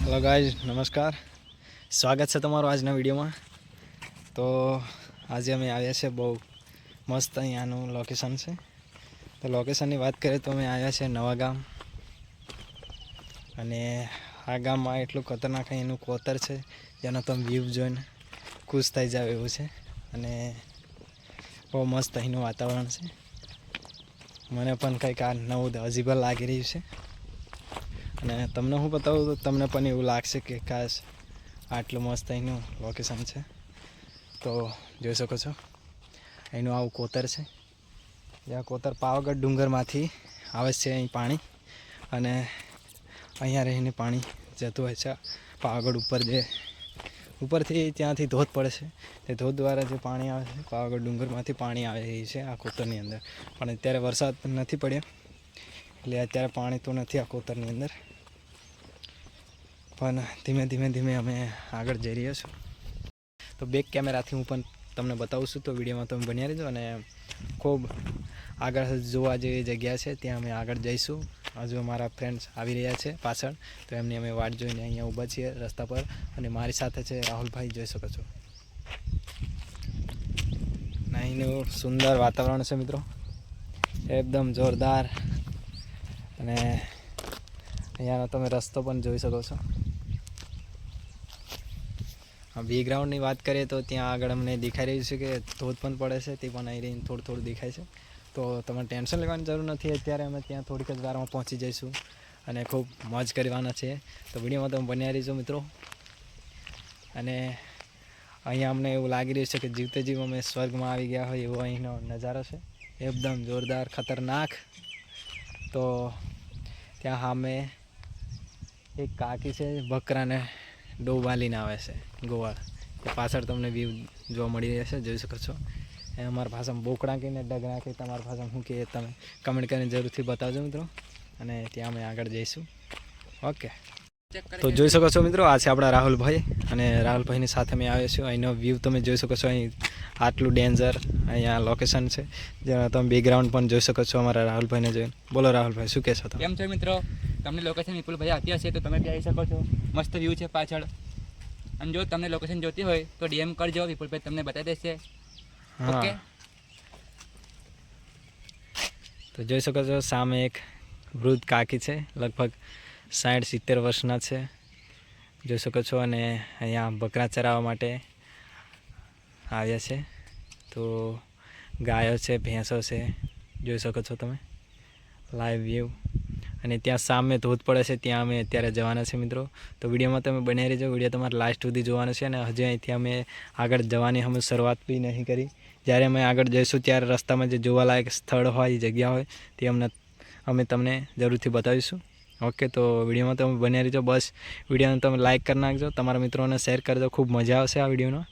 Hello guys नमस्कार स्वागत है तमारो आजना विडियो में। तो आज अमे आव्या छे बहु मस्त अहींयानुं लोकेशन है। तो लोकेशन की बात करें तो अमे आव्या छे नवा गाम अने आ गाम में एटलुं खतरनाक अहींनुं कोतर है जेनो तमे व्यू जोईने खुश थई जाओ एवुं छे अने बहु मस्त अहींनुं वातावरण है। मने पण कंईक आ नवुं अजीब लागी रह्युं छे અને તમને હું બતાવું તો તમને પણ એવું લાગશે કે કાશ આટલું મસ્ત અહીંનું લોકેશન છે। તો જોઈ શકો છો અહીંનું આવું કોતર છે। જે કોતર પાવાગઢ ડુંગરમાંથી આવે છે અહીં પાણી અને અહીંયા રહીને પાણી જતું હોય છે પાવાગઢ ઉપર જે ઉપરથી ત્યાંથી ધોધ પડે છે તે ધોધ દ્વારા જે પાણી આવે છે પાવાગઢ ડુંગરમાંથી પાણી આવે છે આ કોતરની અંદર। પણ અત્યારે વરસાદ નથી પડ્યો એટલે અત્યારે પાણી તો નથી આ કોતરની અંદર પણ ધીમે ધીમે ધીમે અમે આગળ જઈ રહ્યા છું। તો બેક કેમેરાથી હું પણ તમને બતાવું છું તો વિડીયોમાં તમે બન્યા રહેજો અને ખૂબ આગળ જોવા જેવી જગ્યા છે ત્યાં અમે આગળ જઈશું। હજુ અમારા ફ્રેન્ડ્સ આવી રહ્યા છે પાછળ તો એમની અમે વાટ જોઈને અહીંયા ઊભા છીએ રસ્તા પર અને મારી સાથે છે રાહુલભાઈ જોઈ શકો છો। અહીંનું સુંદર વાતાવરણ છે મિત્રો એકદમ જોરદાર અને અહીંયાનો તમે રસ્તો પણ જોઈ શકો છો। બેकग्राउंडની વાત કરીએ તો ત્યાં આગળ અમને દેખાઈ રહ્યું છે કે ધોધ પણ પડે છે તે પણ અહીં રહીને થોડું થોડું દેખાય છે। તો તમારે ટેન્શન લેવાની જરૂર નથી અત્યારે અમે ત્યાં થોડીક જ વારમાં પહોંચી જઈશું અને ખૂબ મોજ કરવાના છે। તો વિડીયોમાં તમે બન્યા રહીજો મિત્રો અને અહીંયા અમને એવું લાગી રહ્યું છે કે જીવતે જીવ અમે સ્વર્ગમાં આવી ગયા હોય એવો અહીંનો નજારો છે એકદમ જોરદાર ખતરનાક। તો ત્યાં સામે એક કાકી છે બકરાને ડોબાલીને આવે છે ગોવાળ તે પાછળ તમને વ્યૂ જોવા મળી રહેશે જોઈ શકો છો। એ અમારી ભાષામાં બોકડા કહીને ડગરા કહી તમારી ભાષામાં શું કહે તમે કમેન્ટ કરીને જરૂરથી બતાવજો મિત્રો અને ત્યાં અમે આગળ જઈશું। ઓકે તો જોઈ શકો છો મિત્રો આ છે આપણા રાહુલભાઈ અને રાહુલભાઈની સાથે અમે આવ્યા છીએ। અહીંનો વ્યૂ તમે જોઈ શકો છો અહીં આટલું ડેન્જર અહીંયા લોકેશન છે જેમાં તમે બેકગ્રાઉન્ડ પણ જોઈ શકો છો અમારા રાહુલભાઈને જોઈને। બોલો રાહુલભાઈ શું કહેશો તમે? કેમ છો મિત્રો? તમને લોકેશન વિપુલભાઈ આપી હશે તો તમે બી આવી શકો છો। મસ્ત વ્યૂ છે પાછળ અને જો તમને લોકેશન જોતી હોય તો ડીએમ કરજો વિપુલભાઈ તમને બતાવી દેશે। ઓકે તો જોઈ શકો છો સામે એક વૃદ્ધ કાકી છે લગભગ 60-70 વર્ષના છે જોઈ શકો છો અને અહીંયા બકરા ચરાવવા માટે આવ્યા છે। તો ગાયો છે ભેંસો છે જોઈ શકો છો તમે લાઈવ વ્યૂ અને ત્યાં સામે ધોધ પડે છે ત્યાં અમે અત્યારે જવાના છે મિત્રો। તો વિડીયોમાં તમે બન્યા રહેજો વિડીયો તમારે લાસ્ટ સુધી જોવાનો છે અને હજી અહીંથી અમે આગળ જવાની અમે શરૂઆત બી નહીં કરી। જ્યારે અમે આગળ જઈશું ત્યારે રસ્તામાં જે જોવાલાયક સ્થળ હોય જગ્યા હોય તે અમે તમને જરૂરથી બતાવીશું। ઓકે તો વિડીયોમાં તમે બન્યા રહેજો બસ વિડીયોને તમે લાઈક કરી નાખજો તમારા મિત્રોને શેર કરજો ખૂબ મજા આવશે આ વિડીયોનો।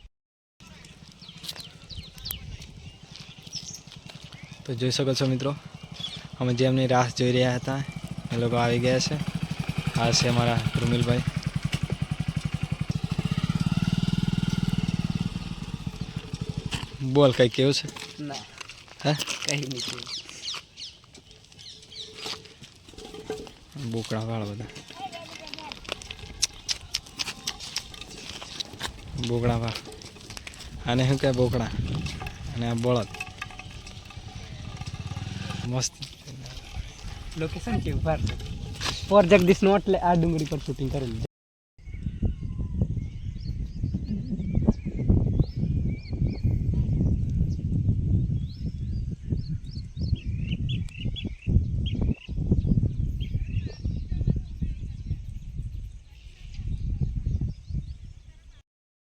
તો જોઈ શકો છો મિત્રો અમે જેમની રાહ જોઈ રહ્યા હતા એ લોકો આવી ગયા છે। આ છે અમારા રૂમિલભાઈ બોલ કંઈ કેવું છે? ના હે કંઈ નહીં બોકડા વાળા બધા બોકડા વાળ આને શું કહે બોકડા અને આ બળદ મસ્ત લોકેશન કેવું ફાર ફોર જગદીશ નો એટલે આ ડુંગળી પર શૂટિંગ કરેલું।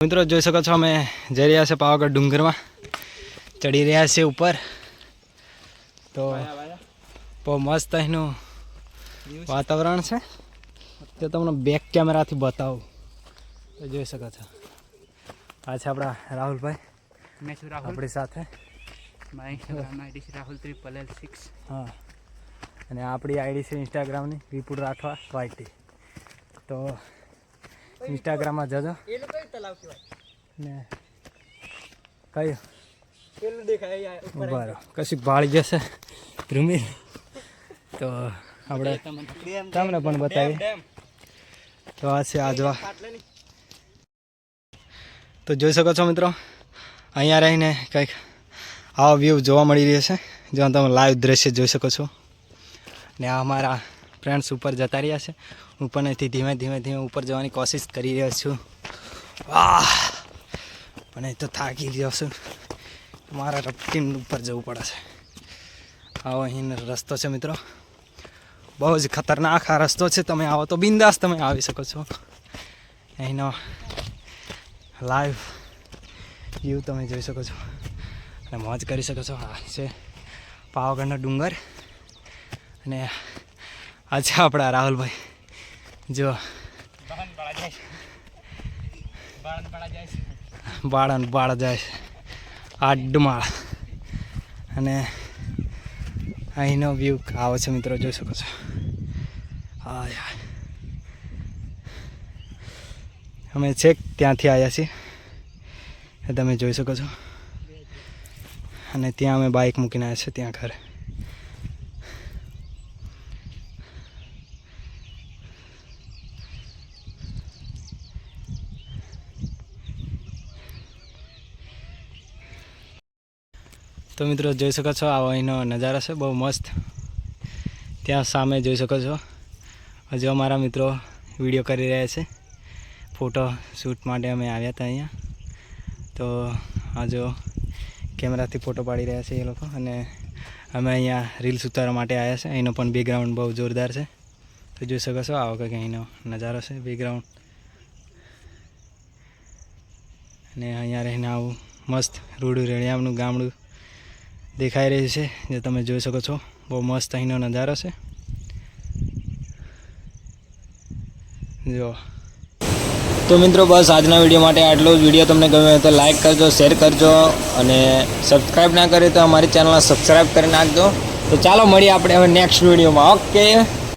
મિત્રો જોઈ શકો છો અમે જઈ રહ્યા છે પાવાગઢ ડુંગરમાં ચડી રહ્યા છે ઉપર। તો બહુ મસ્ત અહીંનું વાતાવરણ છે તે તમને બેક કેમેરાથી બતાવું તો જોઈ શકો છો। આ છે આપણા રાહુલભાઈ મેં છું રાહુલ આપણી સાથે મારી ઇન્સ્ટાગ્રામ આઈડી છે રાહુલ3LL6 હા અને આપણી આઈડી છે ઇન્સ્ટાગ્રામની વિપુલ રાઠવા વાયટી। તો ઇન્સ્ટાગ્રામમાં જજો ને કયું પેલું દેખાય બરાબર કશું ભાળી જશે રૂમી તો આપણે તમને પણ બતાવીએ તો આ છે આજવા. તો જોઈ શકો છો મિત્રો, અહીંયા રહીને કંઈક આવો વ્યૂ જોવા મળી રહ્યો છે, જ્યાં તમે લાઈવ દ્રશ્ય જોઈ શકો છો. ને આ અમારા ફ્રેન્ડ્સ ઉપર જતા રહ્યા છે. હું પણ અહીંથી ધીમે ધીમે ઉપર જવાની કોશિશ કરી રહ્યો છું. વાહ, પણ અહીં તો થાકી ગયો છું. મારા રફટીન ઉપર જવું પડે છે. આવો અહીં રસ્તો છે મિત્રો, બહુ જ ખતરનાક આ રસ્તો છે. તમે આવો તો બિંદાસ તમે આવી શકો છો. અહીંનો લાઈવ વ્યૂ તમે જોઈ શકો છો અને મોજ કરી શકો છો. આ છે પાવાગઢનો ડુંગર અને આ છે આપણા રાહુલભાઈ. જો બાળન બાળ જાય છે આ ડુમાળ. અને અહીંનો વ્યૂ આવો છે મિત્રો, જોઈ શકો છો. હા યાર, અમે છેક ત્યાંથી આવ્યા છીએ, એ તમે જોઈ શકો છો. અને ત્યાં અમે બાઇક મૂકીને આવ્યા છીએ ત્યાં ઘરે. તો મિત્રો જોઈ શકો છો, આવો અહીંનો નજારો છે, બહુ મસ્ત. ત્યાં સામે જોઈ શકો છો હજુ અમારા મિત્રો વિડીયો કરી રહ્યા છે. ફોટો શૂટ માટે અમે આવ્યા હતા અહીંયા. તો હજુ કેમેરાથી ફોટો પાડી રહ્યા છે એ લોકો, અને અમે અહીંયા રીલ્સ ઉતારવા માટે આવ્યા છે. અહીંનો પણ બેકગ્રાઉન્ડ બહુ જોરદાર છે. તો જોઈ શકો છો, આવો કંઈક અહીંનો નજારો છે બેકગ્રાઉન્ડ. અને અહીંયા રહીને આવું મસ્ત રૂડું રેડિયામનું ગામડું દેખાઈ રહ્યું છે, જે તમે જોઈ શકો છો. બહુ મસ્ત અહીંનો નજારો છે. જો તો મિત્રો બસ આજના વિડીયો માટે આટલો જ. વિડીયો તમને ગમ્યો હોય તો લાઈક કરજો, શેર કરજો, અને સબસ્ક્રાઈબ ના કરે તો અમારી ચેનલને સબસ્ક્રાઈબ કરી નાખજો. તો ચાલો મળીએ આપણે હવે નેક્સ્ટ વિડીયોમાં. ઓકે.